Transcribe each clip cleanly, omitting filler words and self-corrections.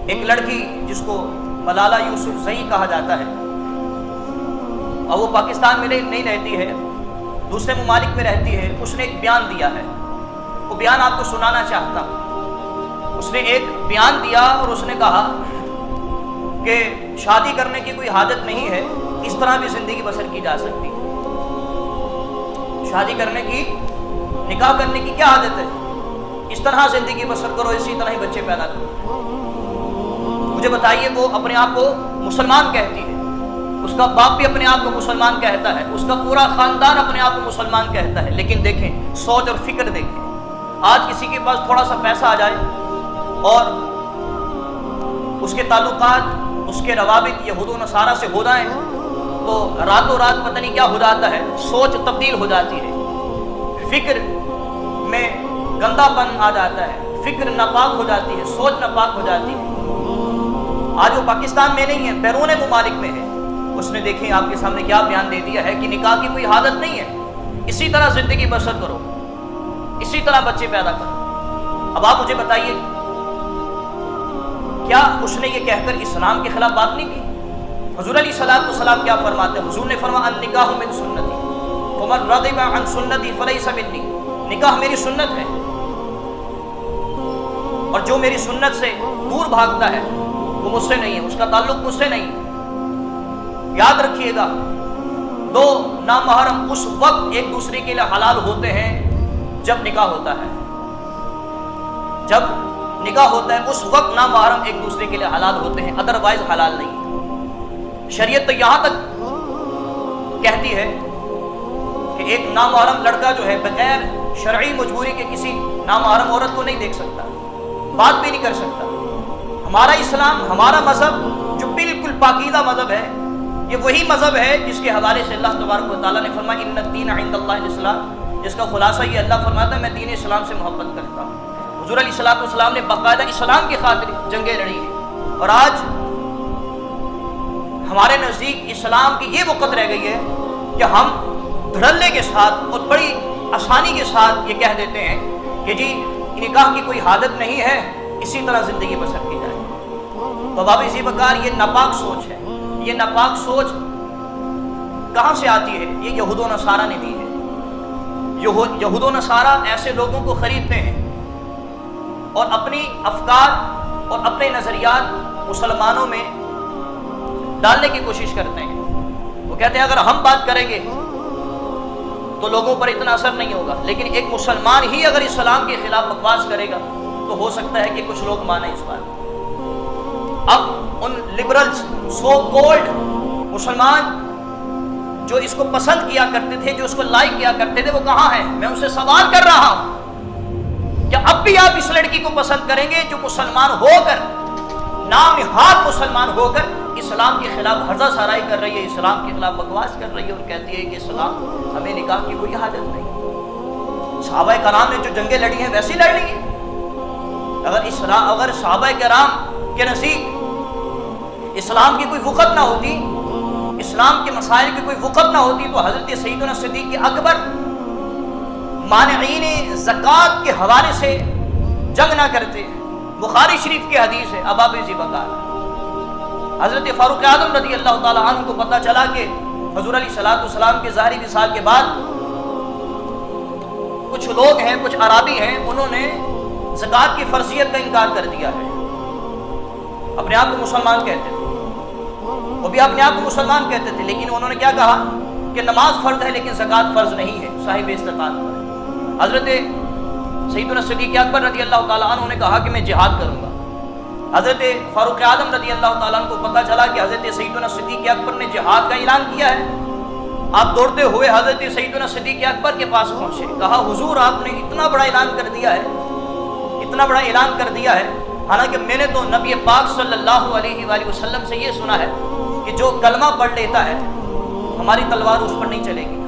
ایک لڑکی جس کو ملالہ یوسفزئی کہا جاتا ہے، اور وہ پاکستان میں نہیں رہتی ہے، دوسرے ممالک میں رہتی ہے، اس نے ایک بیان دیا ہے، وہ بیان آپ کو سنانا چاہتا ہوں۔ اس نے ایک بیان دیا اور اس نے کہا کہ شادی کرنے کی کوئی حاجت نہیں ہے، اس طرح بھی زندگی بسر کی جا سکتی ہے۔ شادی کرنے کی، نکاح کرنے کی کیا عادت ہے؟ اس طرح زندگی بسر کرو، اسی طرح ہی بچے پیدا کرو۔ مجھے بتائیے، وہ اپنے آپ کو مسلمان کہتی ہے، اس کا باپ بھی اپنے آپ کو مسلمان کہتا ہے، اس کا پورا خاندان اپنے آپ کو مسلمان کہتا ہے، لیکن دیکھیں سوچ اور فکر دیکھیں، آج کسی کے پاس تھوڑا سا پیسہ آ جائے اور اس کے تعلقات، اس کے روابط یہود و نصارہ سے ہو جائیں تو راتوں رات پتہ نہیں کیا ہو جاتا ہے، سوچ تبدیل ہو جاتی ہے، فکر میں گندا پن آ جاتا ہے، فکر ناپاک ہو جاتی ہے، سوچ ناپاک ہو جاتی ہے۔ آج وہ پاکستان میں نہیں ہے، بیرون ممالک میں ہے۔ اس نے دیکھیں آپ کے سامنے کیا بیان دے دیا ہے کہ نکاح کی کوئی حاجت نہیں ہے، اسی طرح زندگی بسر کرو، اسی طرح بچے پیدا کرو۔ اب آپ مجھے بتائیے، کیا اس نے یہ کہہ کر اسلام کے خلاف بات نہیں کی؟ حضور علیہ الصلوۃ والسلام کیا فرماتے ہیں؟ حضور نے فرمایا النکاح من سنتی فمن رغب عن سنتی فلیس منی، نکاح میری سنت ہے، اور جو میری سنت سے دور بھاگتا ہے وہ مجھ سے نہیں ہے، اس کا تعلق مجھ سے نہیں ہے۔ یاد رکھیے گا، دو نامحرم اس وقت ایک دوسرے کے لیے حلال ہوتے ہیں جب نکاح ہوتا ہے، جب نکاح ہوتا ہے اس وقت نامحرم ایک دوسرے کے لیے حلال ہوتے ہیں، ادروائز حلال نہیں ہے۔ شریعت تو یہاں تک کہتی ہے کہ ایک نامحرم لڑکا جو ہے بغیر شرعی مجبوری کے کسی نامحرم عورت کو نہیں دیکھ سکتا، بات بھی نہیں کر سکتا۔ ہمارا اسلام، ہمارا مذہب جو بالکل پاکیزہ مذہب ہے، یہ وہی مذہب ہے جس کے حوالے سے اللہ تبارک و تعالیٰ نے فرمایا ان الدین عند اللہ الاسلام، جس کا خلاصہ یہ اللہ فرماتا ہے میں دین اسلام سے محبت کرتا ہوں۔ حضور علیہ الصلوۃ والسلام نے باقاعدہ اسلام کی خاطر جنگیں لڑی ہیں، اور آج ہمارے نزدیک اسلام کی یہ وقت رہ گئی ہے کہ ہم دھڑلے کے ساتھ اور بڑی آسانی کے ساتھ یہ کہہ دیتے ہیں کہ جی نکاح کی کوئی حاجت نہیں ہے، اسی طرح زندگی بسر کی جائے۔ تو باب اسی بکار یہ ناپاک سوچ ہے، یہ ناپاک سوچ کہاں سے آتی ہے؟ یہ یہود و نصارہ نے دی ہے۔ یہود و نصارہ ایسے لوگوں کو خریدتے ہیں اور اپنی افکار اور اپنے نظریات مسلمانوں میں ڈالنے کی کوشش کرتے ہیں۔ وہ کہتے ہیں اگر ہم بات کریں گے تو لوگوں پر اتنا اثر نہیں ہوگا، لیکن ایک مسلمان ہی اگر اسلام کے خلاف بکواس کرے گا تو ہو سکتا ہے کہ کچھ لوگ مانیں اس بات۔ اب ان لبرلز، سو کولڈ مسلمان جو اس کو پسند کیا کرتے تھے، جو اس کو لائک کیا کرتے تھے، وہ کہاں ہیں؟ میں ان سے سوال کر رہا ہوں، کیا اب بھی آپ اس لڑکی کو پسند کریں گے جو مسلمان ہو کر، نام نہاد مسلمان ہو کر اسلام کے خلاف ہرزہ سرائی کر رہی ہے، اسلام کے خلاف بکواس کر رہی ہے اور کہتی ہے کہ اسلام ہمیں نکاح کی کوئی حاجت نہیں؟ صحابہ کرام نے جو جنگیں لڑی ہیں ویسی لڑ لی ہیں۔ اگر صحابہ کرام کے نزدیک اسلام کی کوئی وقت نہ ہوتی، اسلام کے مسائل کی کوئی وقت نہ ہوتی، تو حضرت سیدنا صدیق اکبر مانعین زکوٰۃ کے حوالے سے جنگ نہ کرتے۔ بخاری شریف کی حدیث ہے ابواب ذبکار، حضرت فاروق اعظم رضی اللہ تعالیٰ عنہ کو پتہ چلا کہ حضور علیہ الصلوۃ والسلام کے ظاہری وصال کے بعد کچھ لوگ ہیں، کچھ عرابی ہیں، انہوں نے زکوٰۃ کی فرضیت کا انکار کر دیا ہے۔ اپنے آپ کو مسلمان کہتے تھے، وہ بھی اپنے آپ کو مسلمان کہتے تھے، لیکن انہوں نے کیا کہا کہ نماز فرض ہے لیکن زکوٰۃ فرض نہیں ہے، صاحب استطاعت پر۔ حضرت سیدنا صدیق اکبر رضی اللہ تعالیٰ عنہ نے کہا کہ میں جہاد کروں گا۔ حضرت فاروق اعظم رضی اللہ تعالیٰ عنہ کو پتہ چلا کہ حضرت سیدنا صدیق اکبر نے جہاد کا اعلان کیا ہے۔ آپ دوڑتے ہوئے حضرت سیدنا صدیق اکبر کے پاس پہنچے، کہا حضور آپ نے اتنا بڑا اعلان کر دیا ہے، اتنا بڑا اعلان کر دیا ہے، حالانکہ میں نے تو نبی پاک صلی اللہ علیہ وآلہ وسلم سے یہ سنا ہے کہ جو کلمہ پڑھ لیتا ہے ہماری تلوار اس پر نہیں چلے گی،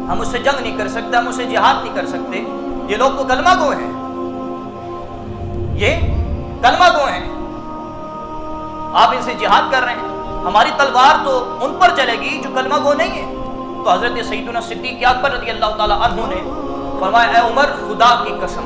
ہم اس سے جنگ نہیں کر سکتے، ہم اس سے جہاد نہیں کر سکتے۔ یہ لوگ تو کلمہ گو ہیں، یہ کلمہ گو ہیں، آپ ان سے جہاد کر رہے ہیں، ہماری تلوار تو ان پر چلے گی جو کلمہ گو نہیں ہے۔ تو حضرت سیدنا صدیق اکبر رضی اللہ تعالیٰ عنہ نے فرمایا اے عمر خدا کی قسم،